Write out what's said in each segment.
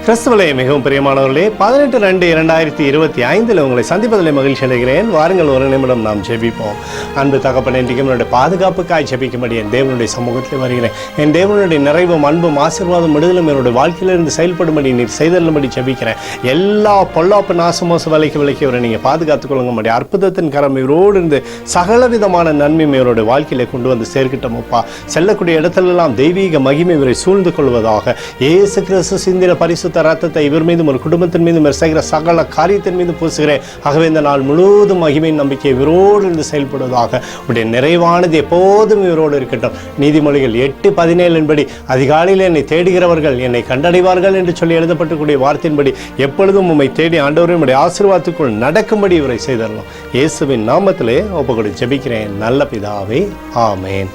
கிறிஸ்துவிலே மிகவும் பிரியமானவர்களே, 18/2/2025 உங்களை சந்திப்பதில் மகிழ்ச்சி அடைகிறேன். வாருங்கள், ஒரு நிமிடம் நாம் ஜெபிப்போம். அன்பு தகப்பனே, இன்றைக்கு என்னுடைய பாதுகாப்புக்காய் ஜெபிக்கும்படி என் தேவனுடைய சமூகத்தில் வருகிறேன். என் தேவனுடைய நிறைவும் அன்பும் ஆசீர்வாதம் விடுதலும் என்னுடைய வாழ்க்கையிலிருந்து செயல்படும்படி நீர் செய்தல்லும்படி ஜெபிக்கிறேன். எல்லா பொல்லாப்பு நாசமோச விலைக்கு இவரை நீங்கள் பாதுகாத்துக் கொள்ளுங்க. அற்புதத்தின் கரம் இவரோடு இருந்து சகலவிதமான நன்மையும் இவருடைய வாழ்க்கையில கொண்டு வந்து சேர்க்கிட்டோம்ப்பா. செல்லக்கூடிய இடத்திலெல்லாம் தெய்வீக மகிமை இவரை சூழ்ந்து கொள்வதாக. இயேசு கிறிஸ்து சிந்தின பரிசுத்த ரத்தத்தை இவர் மீதும் ஒரு குடும்பத்தின் மீதும் செய்கிற சகல காரியத்தின் மீது பூசுகிறேன். ஆகவே இந்த நாள் முழுவதும் மகிமையின் நம்பிக்கை இவரோடு இருந்து செயல்படுவதாக. உடைய நிறைவானது எப்போதும் இவரோடு இருக்கட்டும். நீதிமொழிகள் 8:17 அதிகாலையில் என்னை தேடுகிறவர்கள் என்னை கண்டடைவார்கள் என்று சொல்லி எழுதப்பட்டக்கூடிய வார்த்தையின்படி எப்பொழுதும் உம்மை தேடி ஆண்டவரே உம்முடைய ஆசீர்வாதத்துக்குள் நடக்கும்படி இவரை செய்தரலாம். இயேசுவின் நாமத்திலே ஒப்புக்கொடு ஜெபிக்கிறேன் நல்ல பிதாவே, ஆமேன்.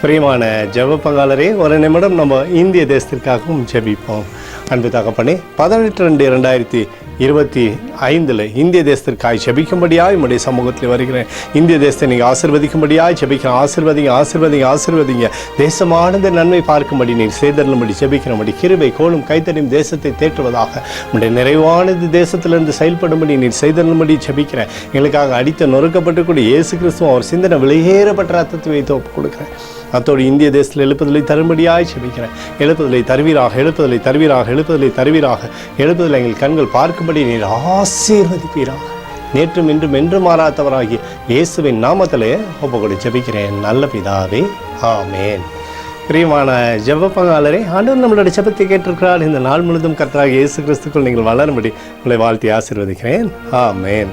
பிரியமான ஜெப பங்காளரே, ஒரு நிமிடம் நம்ம இந்திய தேசத்திற்காகவும் ஜெபிப்போம். அன்பு தகப்பனே, 18/2/2025 இந்திய தேசத்திற்காக ஜெபிக்கும்படியாய் உம்முடைய சமூகத்தில் வருகிறேன். இந்திய தேசத்தை நீங்கள் ஆசீர்வதிக்கும்படியாய் ஜெபிக்கிறேன். ஆசீர்வதிங்க. தேசமானது நன்மை பார்க்கும்படி நீர் செய்தருளும்படி ஜெபிக்கிறபடி கிருபை கோலும் கைத்தடியும் தேசத்தை தேற்றுவதாக. உம்முடைய நிறைவானது தேசத்திலிருந்து செயல்படும்படி நீர் செய்தருளும்படி ஜெபிக்கிறேன். எங்களுக்காக அடித்து நொறுக்கப்பட்டுக்கூடிய இயேசு கிறிஸ்துவும் அவர் சிந்தனை விலையேறப்பட்ட ரத்தத்தை வைத்து ஒப்புக் கொடுக்கிறேன். அத்தோடு இந்திய தேசத்தில் எழுப்புதலை தரும்படியாய் ஜெபிக்கிறேன். எழுப்புதலை தருவீராக. எங்கள் கண்கள் பார்க்கும்படி நீர் ஆசீர்வதிப்பீராக. நேற்றும் இன்றும் என்று மாறாதவராகிய இயேசுவின் நாமத்திலே ஒப்புக்கொடு ஜெபிக்கிறேன் நல்ல பிதாவே, ஆமேன். பிரியமான ஜெப பங்காளரே, ஆண்டவர் நம்மளுடைய ஜெபத்தை கேட்டிருக்கிறார். இந்த நாள் முழுவதும் கர்த்தராகிய இயேசு கிறிஸ்துக்குள் நீங்கள் வளரும்படி உங்களை வாழ்த்தி ஆசீர்வதிக்கிறேன். ஆமேன்.